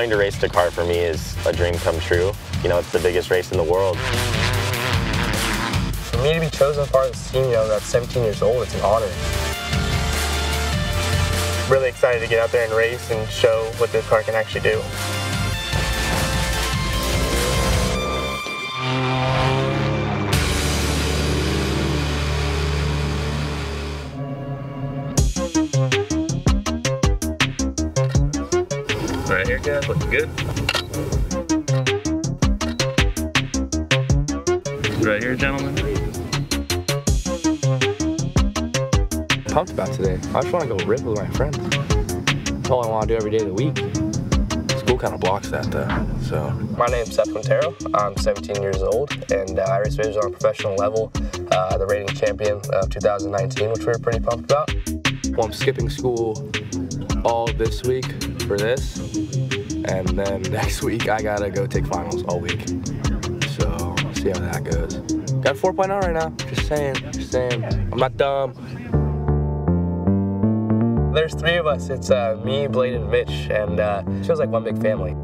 Going to race Dakar for me is a dream come true. You know, it's the biggest race in the world. For me to be chosen as part of this team, you know, that's 17 years old, it's an honor. Really excited to get out there and race and show what this car can actually do. All right, here, guys, looking good. Right here, gentlemen. Pumped about today. I just want to go rip with my friends. That's all I want to do every day of the week. School kind of blocks that though, so. My name's Seth Quintero. I'm 17 years old, and I race videos on a professional level, the reigning champion of 2019, which we were pretty pumped about. Well, I'm skipping school all this week for this, and then next week I gotta go take finals all week. So, see how that goes. Got a 4.0 right now, just saying. I'm not dumb. There's three of us. It's me, Blade, and Mitch, and it feels like one big family.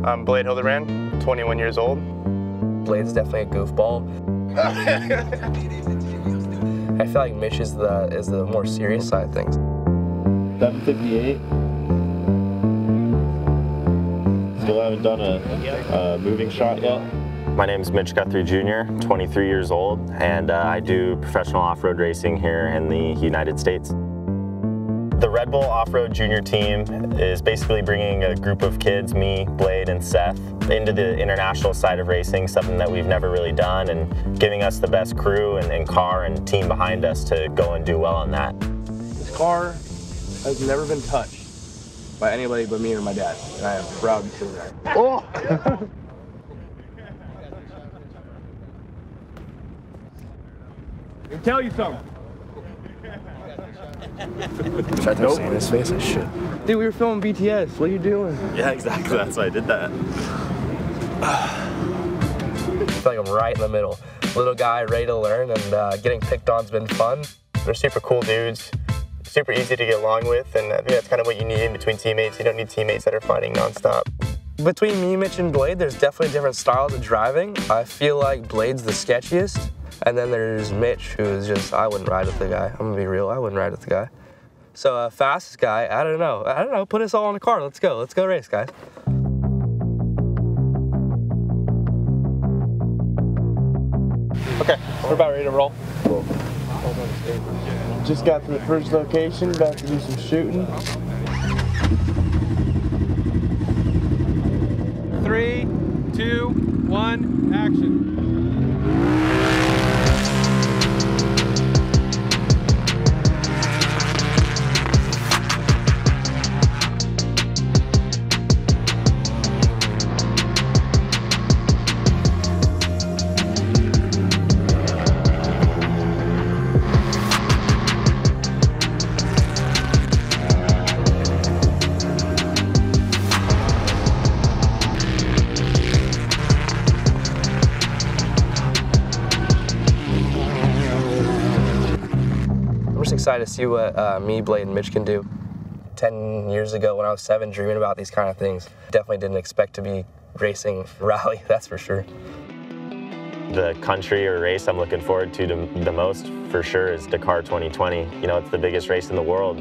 I'm Blade Hildebrand, 21 years old. Blade's definitely a goofball. I feel like Mitch is the more serious side of things. 758. Still haven't done a moving shot yet. My name's Mitch Guthrie Jr, 23 years old, and I do professional off-road racing here in the United States. The Red Bull Off-Road Junior team is basically bringing a group of kids, me, Blade, and Seth, into the international side of racing, something that we've never really done, and giving us the best crew and car and team behind us to go and do well on that. This car has never been touched by anybody but me or my dad, and I am proud to say that. Oh! Let me tell you something. Should I see his face? I should. Dude, we were filming BTS. What are you doing? Yeah, exactly. That's why I did that. I feel like I'm right in the middle. Little guy, ready to learn, and getting picked on's been fun. They're super cool dudes, super easy to get along with, and I think that's kind of what you need in between teammates. You don't need teammates that are fighting nonstop. Between me, Mitch, and Blade, there's definitely different styles of driving. I feel like Blade's the sketchiest. And then there's Mitch, who is just, I wouldn't ride with the guy. I'm gonna be real, I wouldn't ride with the guy. So fastest guy, I don't know, put us all in the car, let's go race, guys. Okay, we're about ready to roll. Cool. Just got to the first location, about to do some shooting. 3, 2, 1, action. Excited to see what me, Blade, and Mitch can do. 10 years ago when I was 7, dreaming about these kind of things. Definitely didn't expect to be racing rally, that's for sure. The country or race I'm looking forward to the most, for sure, is Dakar 2020. You know, it's the biggest race in the world.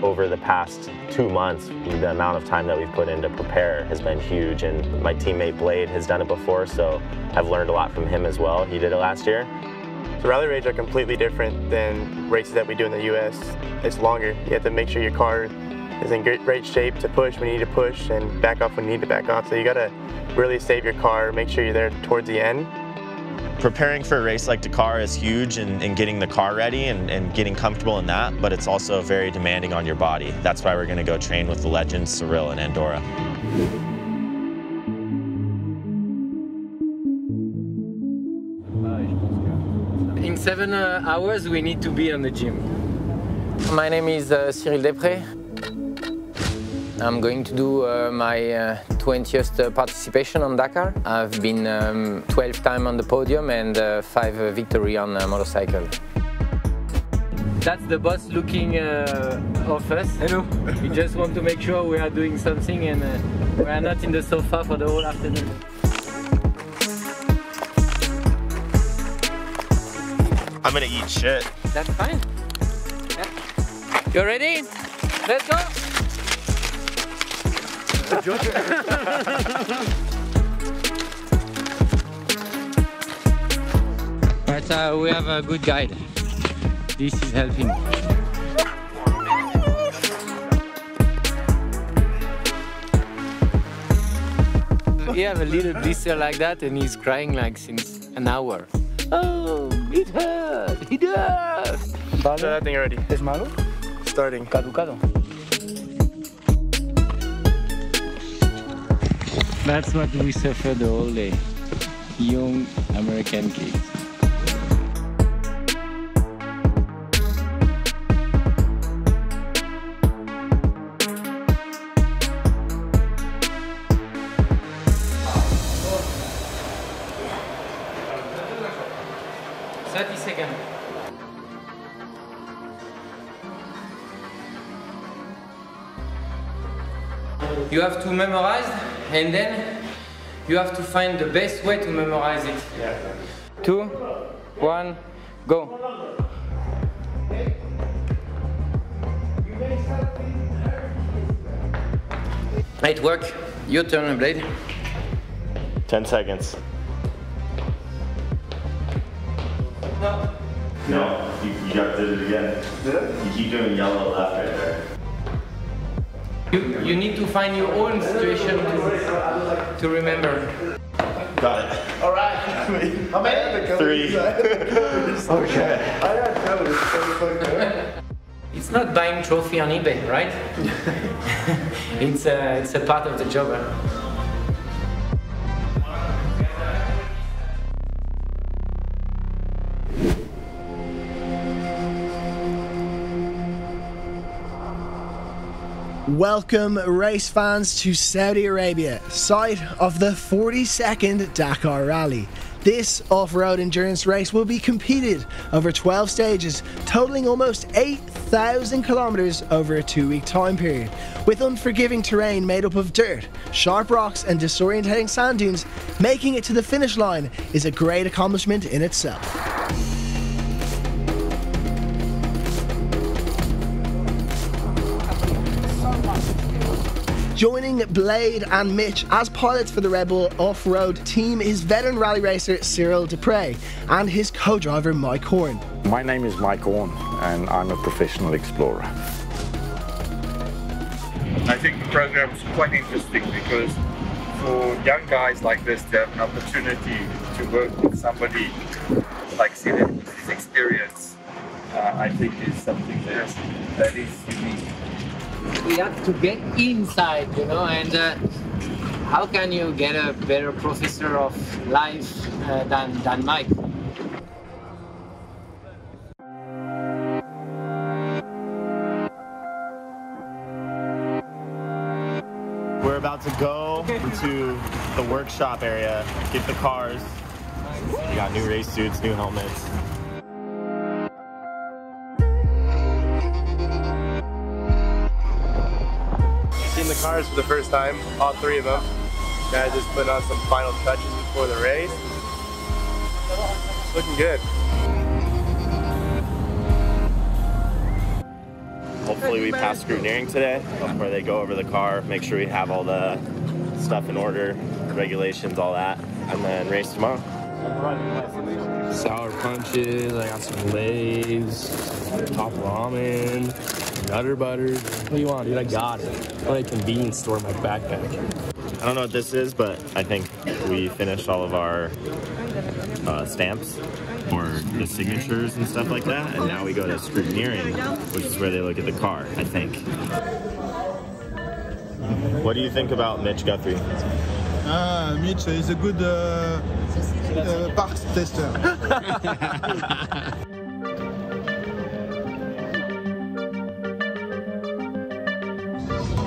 Over the past 2 months, the amount of time that we've put in to prepare has been huge, and my teammate Blade has done it before, so I've learned a lot from him as well. He did it last year. The rally races are completely different than races that we do in the US. It's longer. You have to make sure your car is in great shape to push when you need to push and back off when you need to back off. So you gotta really save your car, make sure you're there towards the end. Preparing for a race like Dakar is huge in getting the car ready and getting comfortable in that, but it's also very demanding on your body. That's why we're gonna go train with the legends Cyril and Andorra. In 7 hours, we need to be on the gym. My name is Cyril Despres. I'm going to do my 20th participation on Dakar. I've been 12 times on the podium and 5 victories on a motorcycle. That's the boss looking of us. Hello. We just want to make sure we are doing something and we are not in the sofa for the whole afternoon. I'm gonna eat shit. That's fine. Yeah. You ready? Let's go! Right, we have a good guide. This is helping. We have a little blister like that and he's crying like since an hour. Oh, it hurts! It hurts! Vale. That thing already. ¿Es malo? Starting. Caducado. That's what we suffer the whole day. Young American kids. You have to memorize, and then you have to find the best way to memorize it. Yeah. 2, 1, go. It work. Your turn, Blade. 10 seconds. No, you got to do it again. You keep doing yellow left right there. You need to find your own situation to remember. Got it. All right. How many? 3. Okay. It's not buying trophy on eBay, right? It's a part of the job. Welcome race fans to Saudi Arabia, site of the 42nd Dakar Rally. This off-road endurance race will be competed over 12 stages, totaling almost 8,000 kilometers over a 2-week time period. With unforgiving terrain made up of dirt, sharp rocks and disorientating sand dunes, making it to the finish line is a great accomplishment in itself. Joining Blade and Mitch as pilots for the Red Bull off-road team is veteran rally racer Cyril Despres and his co-driver Mike Horn. My name is Mike Horn and I'm a professional explorer. I think the program is quite interesting because for young guys like this to have an opportunity to work with somebody like Cyril with his experience, I think is something that is unique. We have to get inside, you know, and how can you get a better professor of life than Mike? We're about to go into the workshop area, get the cars. We got new race suits, new helmets. The cars for the first time, all 3 of them. Guys just putting on some final touches before the race. It's looking good. Hopefully we pass scrutineering today, where they go over the car, make sure we have all the stuff in order, regulations, all that, and then race tomorrow. Sour punches, I got some Lay's, top ramen, nutter butter. What do you want, dude? I got it. I'm at a convenience store in my backpack. I don't know what this is, but I think we finished all of our stamps or the signatures and stuff like that, and now we go to scrutineering, which is where they look at the car, I think. What do you think about Mitch Guthrie? Mitch is a good parts tester.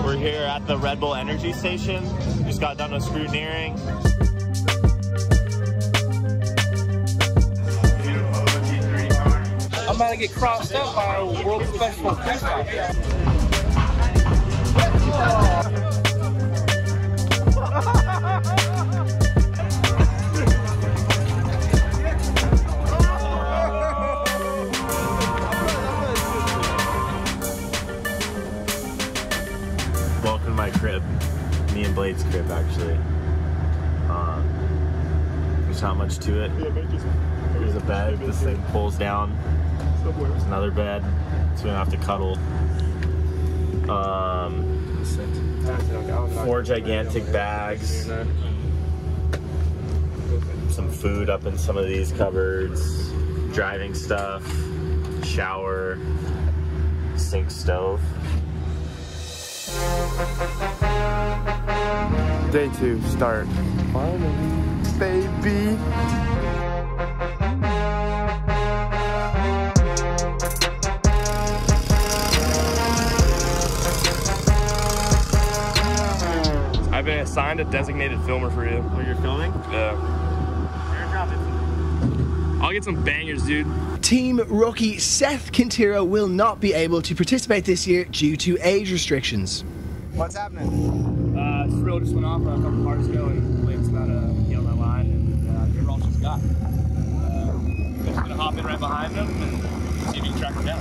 We're here at the Red Bull Energy Station. Just got done with scrutineering. I'm about to get crossed up by a world professional freestyle. Welcome to my crib. Me and Blade's crib, actually. There's not much to it. There's a bed. This thing pulls down. There's another bed, so we don't have to cuddle. 4 gigantic bags. Some food up in some of these cupboards. Driving stuff. Shower. Sink stove. Day 2, start. Finally, baby. I've been assigned a designated filmer for you. Oh, you're filming? Yeah. I'll get some bangers, dude. Team rookie Seth Quintero will not be able to participate this year due to age restrictions. What's happening? Cyril just went off a couple parts ago and Blake's about to get on that line and give her all she's got. I'm just gonna hop in right behind them and see if we can track her down.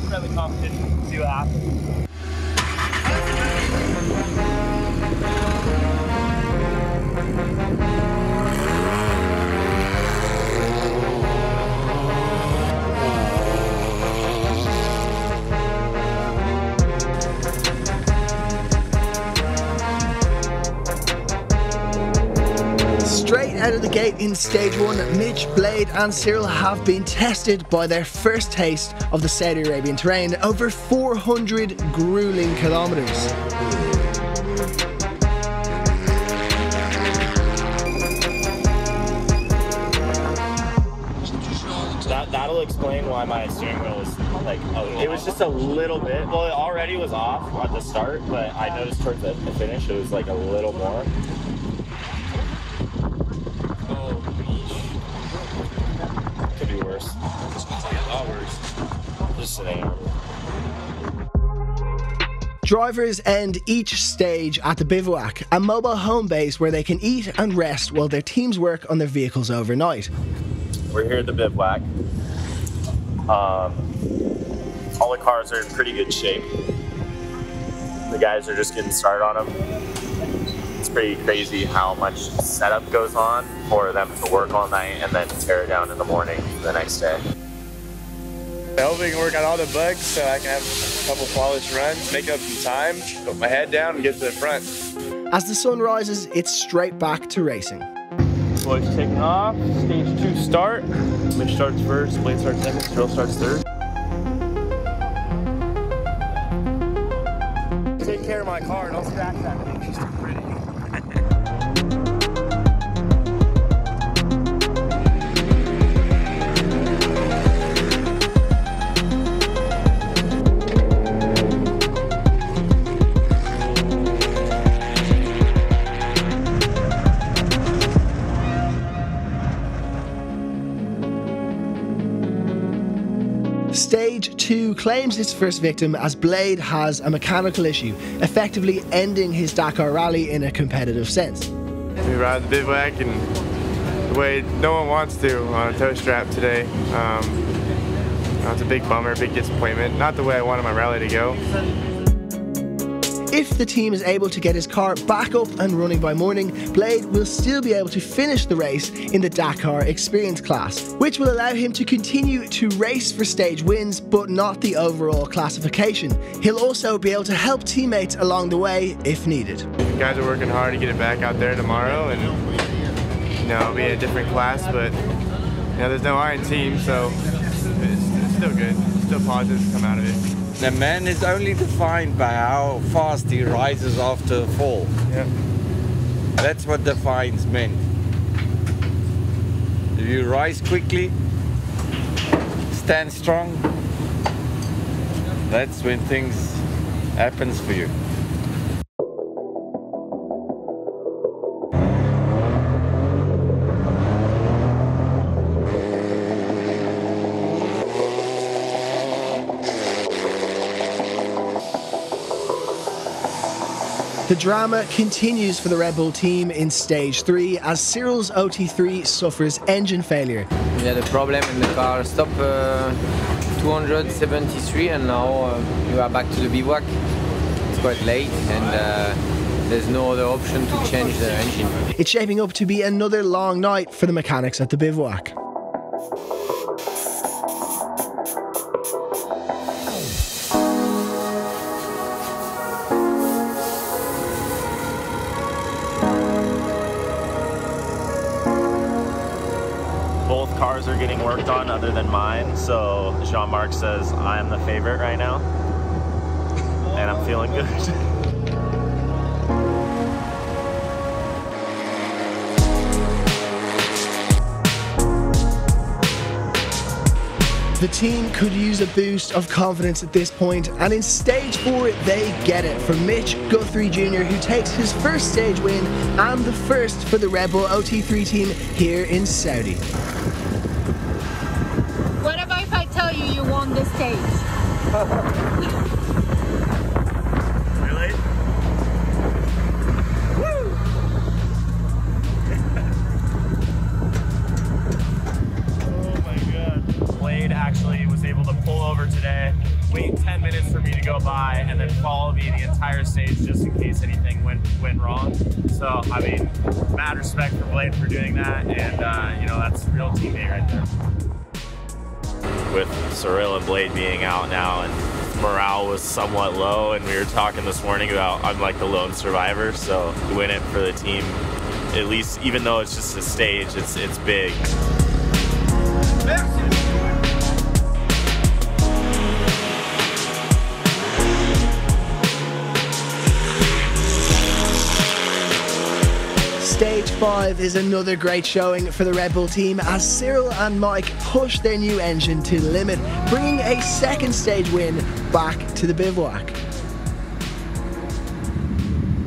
Friendly competition, see what happens. Straight out of the gate in stage 1, Mitch, Blade and Cyril have been tested by their first taste of the Saudi Arabian terrain, over 400 grueling kilometers. That'll explain why my steering wheel is like, it was just a little bit. Well, it already was off at the start, but I noticed towards the finish it was like a little more. Could be worse. A lot worse. Just sitting there. Drivers end each stage at the bivouac, a mobile home base where they can eat and rest while their teams work on their vehicles overnight. We're here at the bivouac. All the cars are in pretty good shape. The guys are just getting started on them. It's pretty crazy how much setup goes on for them to work all night and then tear it down in the morning the next day. I hope we can work out all the bugs so I can have a couple flawless runs, make up some time, put my head down and get to the front. As the sun rises, it's straight back to racing. Boys taking off, stage 2 start. Mitch starts first, Blade starts second, Cyril starts third. Take care of my car, don't scratch that thing, she's too pretty. Stage 2 claims its first victim as Blade has a mechanical issue, effectively ending his Dakar Rally in a competitive sense. We ride the bivouac and the way no one wants to on a tow strap today. It's a big bummer, big disappointment. Not the way I wanted my rally to go. If the team is able to get his car back up and running by morning, Blade will still be able to finish the race in the Dakar Experience class, which will allow him to continue to race for stage wins, but not the overall classification. He'll also be able to help teammates along the way if needed. The guys are working hard to get it back out there tomorrow, and it'll be a different class, but there's no iron team, so it's still good. Still positives come out of it. The man is only defined by how fast he rises after a fall. Yep. That's what defines men. If you rise quickly, stand strong, that's when things happens for you. The drama continues for the Red Bull team in stage 3 as Cyril's OT3 suffers engine failure. We had a problem and the car stopped 273 and now we are back to the bivouac. It's quite late and there's no other option to change the engine. It's shaping up to be another long night for the mechanics at the bivouac. Both cars are getting worked on other than mine, so Jean-Marc says I'm the favorite right now, and I'm feeling good. The team could use a boost of confidence at this point, and in stage 4 they get it from Mitch Guthrie Jr, who takes his first stage win and the first for the Red Bull OT3 team here in Saudi. What about if I tell you you won the stage? Really? Woo! Oh my god. Blade actually was able to pull over today, wait 10 minutes for me to go by, and then follow me the entire stage just in case anything went wrong. So, I mean, mad respect for Blade for doing that, and you know, that's real teammate right there. With Cyril and Blade being out now, and morale was somewhat low, and we were talking this morning about I'm like the lone survivor, so to win it for the team, at least even though it's just a stage, it's big. Stage 5 is another great showing for the Red Bull team as Cyril and Mike push their new engine to the limit, bringing a second stage win back to the bivouac.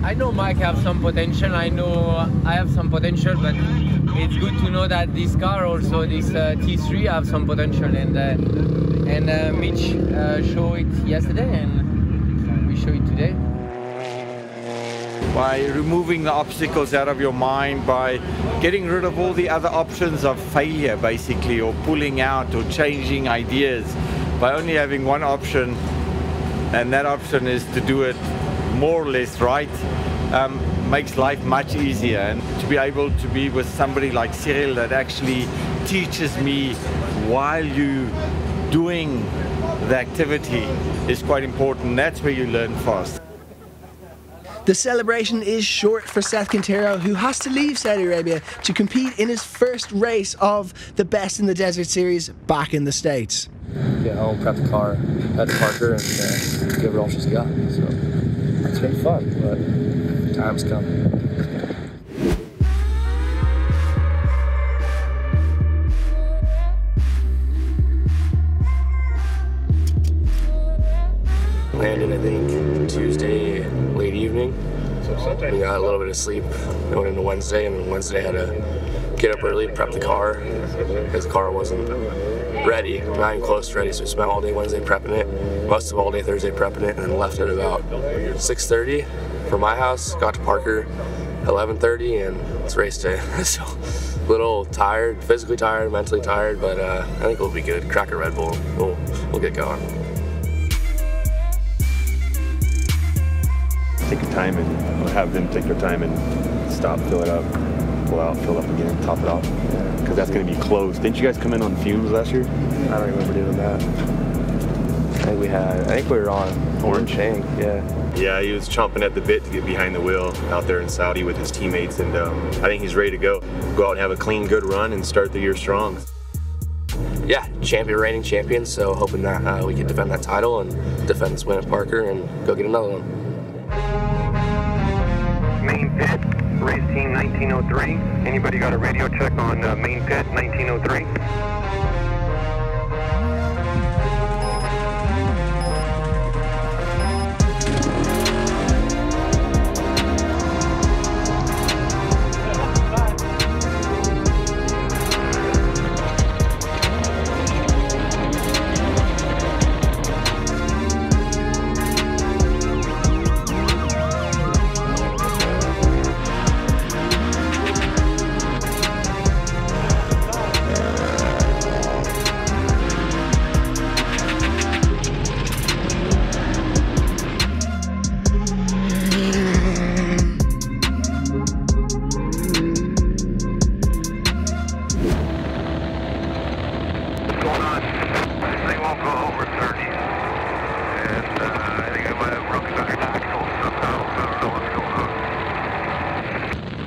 I know Mike have some potential, I know I have some potential, but it's good to know that this car also, this T3 have some potential, and Mitch showed it yesterday and we show it today. By removing the obstacles out of your mind, by getting rid of all the other options of failure basically, or pulling out or changing ideas, by only having one option, and that option is to do it more or less right, makes life much easier. And to be able to be with somebody like Cyril that actually teaches me while you doing the activity is quite important. That's where you learn fast. The celebration is short for Seth Quintero, who has to leave Saudi Arabia to compete in his first race of the Best in the Desert series back in the States. Get home, prep the car, head to Parker, and give it all she's got. So it's been fun, but time's coming. Landed, I think, Tuesday late evening. We got a little bit of sleep going into Wednesday, and then Wednesday had to get up early, prep the car, because the car wasn't ready, not even close to ready, so we spent all day Wednesday prepping it, most of all day Thursday prepping it, and then left at about 6:30 from my house, got to Parker 11:30, and it's race day. So a little tired, physically tired, mentally tired, but I think we'll be good. Crack a Red Bull, we'll get going. Take your time and have them take their time and stop, fill it up, pull out, fill up again, top it off. Because that's going to be closed. Didn't you guys come in on fumes last year? I don't remember doing that. I think we were on orange tank, yeah. Yeah, he was chomping at the bit to get behind the wheel out there in Saudi with his teammates, and I think he's ready to go. Go out and have a clean, good run and start the year strong. Yeah, reigning champion, so hoping that we can defend that title and defend this win at Parker and go get another one. Main pit, race team 1903. Anybody got a radio check on main pit 1903? going on? They won't go over 30. And I think I might have broken an axle somehow. I don't know what's going on.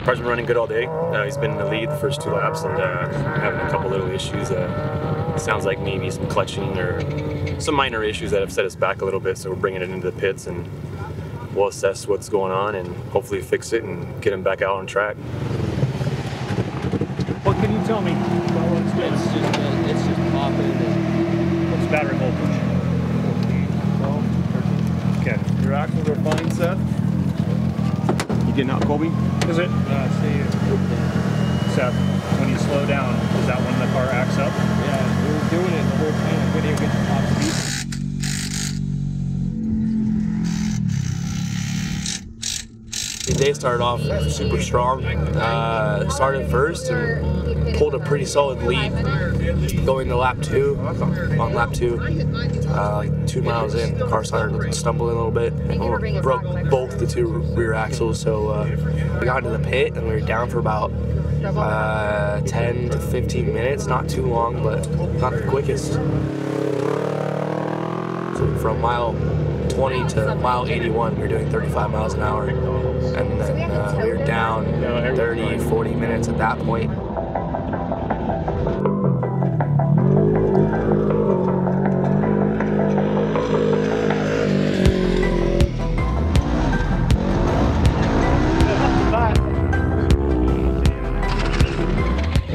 Car's been running good all day. He's been in the lead the first 2 laps and having a couple little issues. Sounds like maybe some clutching or some minor issues that have set us back a little bit. So we're bringing it into the pits and we'll assess what's going on and hopefully fix it and get him back out on track. What can you tell me about what's good? It's just popping. What's battery voltage? 12, 13. Okay. Your axles are fine, Seth? You getting out, Colby? Is it? Stay here. Seth, when you slow down, is that when the car acts up? Yeah, we were doing it the whole time. We didn't get to top speed. The day started off super strong. Started first and pulled a pretty solid lead going to lap 2. On lap 2, like 2 miles in, the car started stumbling a little bit and broke both the 2 rear axles. So we got into the pit and we were down for about 10 to 15 minutes. Not too long, but not the quickest. So from mile 20 to mile 81, we were doing 35 miles an hour. And then we were down 30, 40 minutes at that point.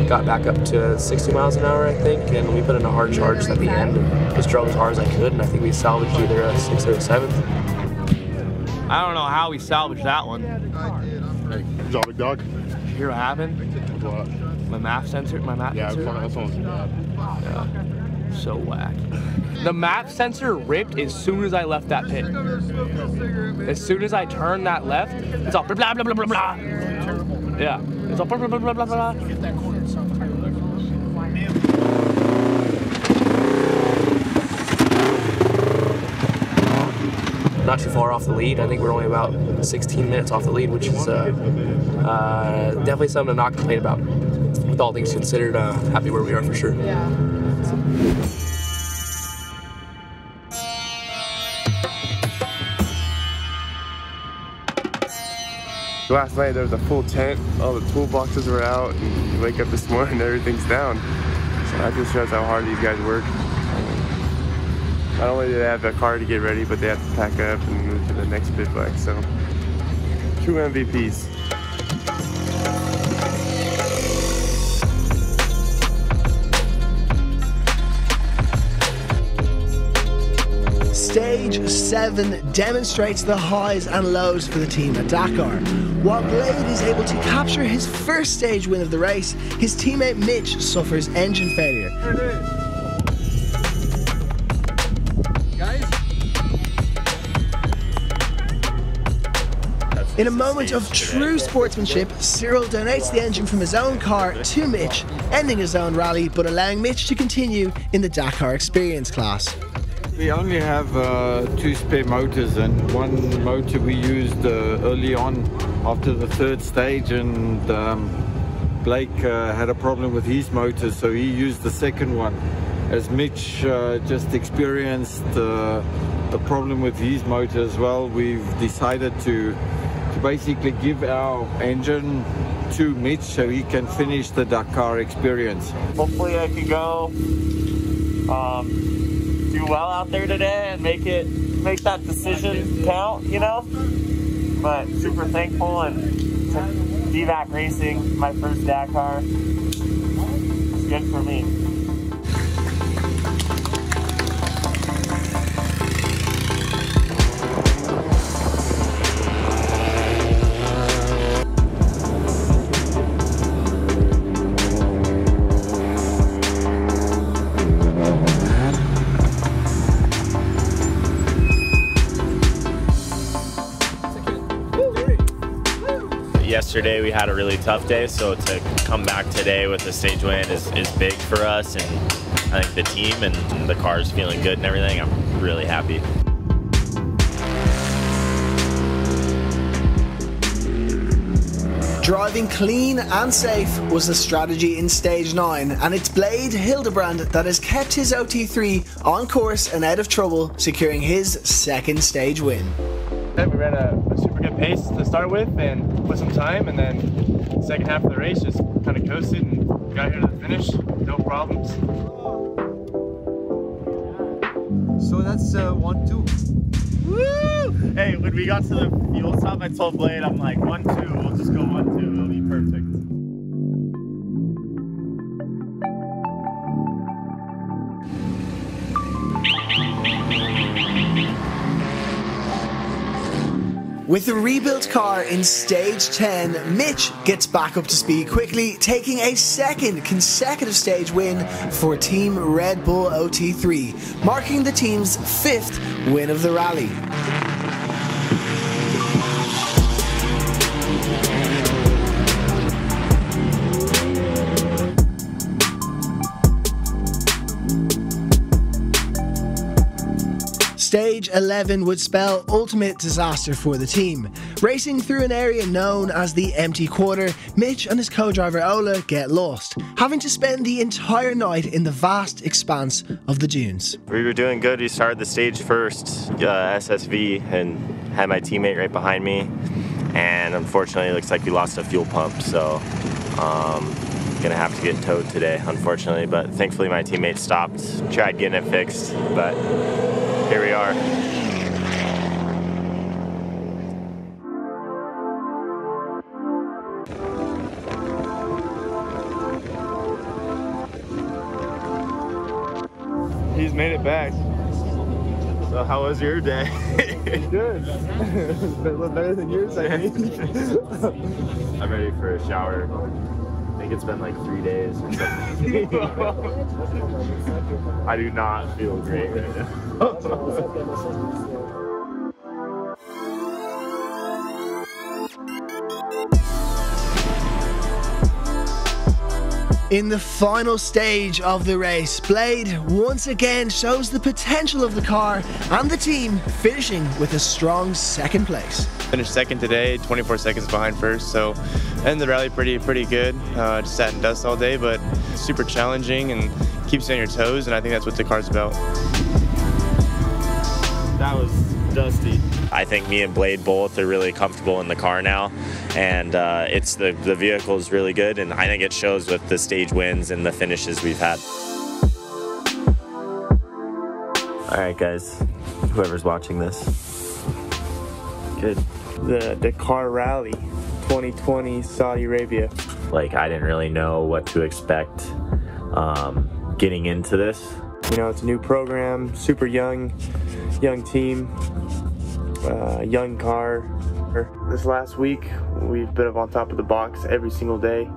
Got back up to 60 miles an hour, I think, and we put in a hard charge at the end. Just drove as hard as I could, and I think we salvaged either a 6th or a 7th. I don't know how we salvaged that one. Hey, good job, big dog. Did you hear what happened? What? My map sensor, Yeah, sensor? that's one. Yeah, so whack. The map sensor ripped as soon as I left that pit. As soon as I turned that left, it's all blah, blah, blah, blah, blah. Yeah, it's all blah, blah, blah, blah, blah, blah. Not too far off the lead. I think we're only about 16 minutes off the lead, which is definitely something to not complain about. With all things considered, happy where we are for sure. Yeah. Last night there was a full tent, all the toolboxes were out, and you wake up this morning and everything's down. So that just shows how hard these guys work. Not only do they have a car to get ready, but they have to pack up and move to the next bivouac. So, true MVPs. Stage 7 demonstrates the highs and lows for the team at Dakar. While Blade is able to capture his first stage win of the race, his teammate Mitch suffers engine failure. In a moment of true sportsmanship, Cyril donates the engine from his own car to Mitch, ending his own rally but allowing Mitch to continue in the Dakar Experience class. We only have 2 spare motors, and one motor we used early on after the 3rd stage, and Blake had a problem with his motor, so he used the 2nd one. As Mitch just experienced a problem with his motor as well, we've decided to basically give our engine to Mitch so he can finish the Dakar Experience. Hopefully I can go do well out there today and make that decision count, you know. But super thankful, and to be back racing my first Dakar, it's good for me. Yesterday we had a really tough day, so to come back today with a stage win is big for us, and I think the team and the car's feeling good and everything. I'm really happy. Driving clean and safe was the strategy in stage 9, and it's Blade Hildebrand that has kept his OT3 on course and out of trouble, securing his second stage win. We ran a super good pace to start with and put some time, and then the second half of the race just kind of coasted and got here to the finish, no problems. So that's 1-2. Woo! Hey, when we got to the fuel stop, I told Blade, I'm like, 1-2, we'll just go 1-2, it'll be perfect. With the rebuilt car in stage 10, Mitch gets back up to speed quickly, taking a second consecutive stage win for Team Red Bull OT3, marking the team's 5th win of the rally. Stage 11 would spell ultimate disaster for the team. Racing through an area known as the empty quarter, Mitch and his co-driver Ola get lost, having to spend the entire night in the vast expanse of the dunes. We were doing good. We started the stage first, SSV, and had my teammate right behind me. And unfortunately, it looks like we lost a fuel pump, so gonna have to get towed today, unfortunately. But thankfully, my teammate stopped, tried getting it fixed, but here we are. He's made it back. So how was your day? Good. Better than yours, I think. I'm ready for a shower. I think it's been like 3 days or something. I do not feel great right now. In the final stage of the race, Blade once again shows the potential of the car and the team, finishing with a strong second place. Finished second today, 24 seconds behind first, so ended the rally pretty good. Just sat in dust all day, but super challenging and keeps you on your toes, and I think that's what the car's about. That was dusty. I think me and Blade both are really comfortable in the car now, and it's the vehicle is really good, and I think it shows with the stage wins and the finishes we've had. All right, guys, whoever's watching this, good. The Dakar Rally 2020 Saudi Arabia. Like, I didn't really know what to expect getting into this. You know, it's a new program, super young team, young car. This last week, we've been up on top of the box every single day.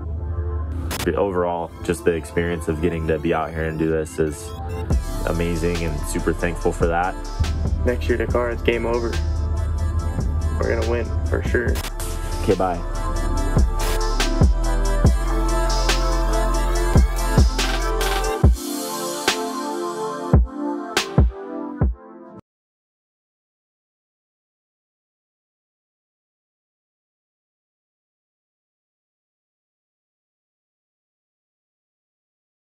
Overall, just the experience of getting to be out here and do this is amazing, and super thankful for that. Next year, Dakar, it's game over. We're gonna win, for sure. Okay, bye.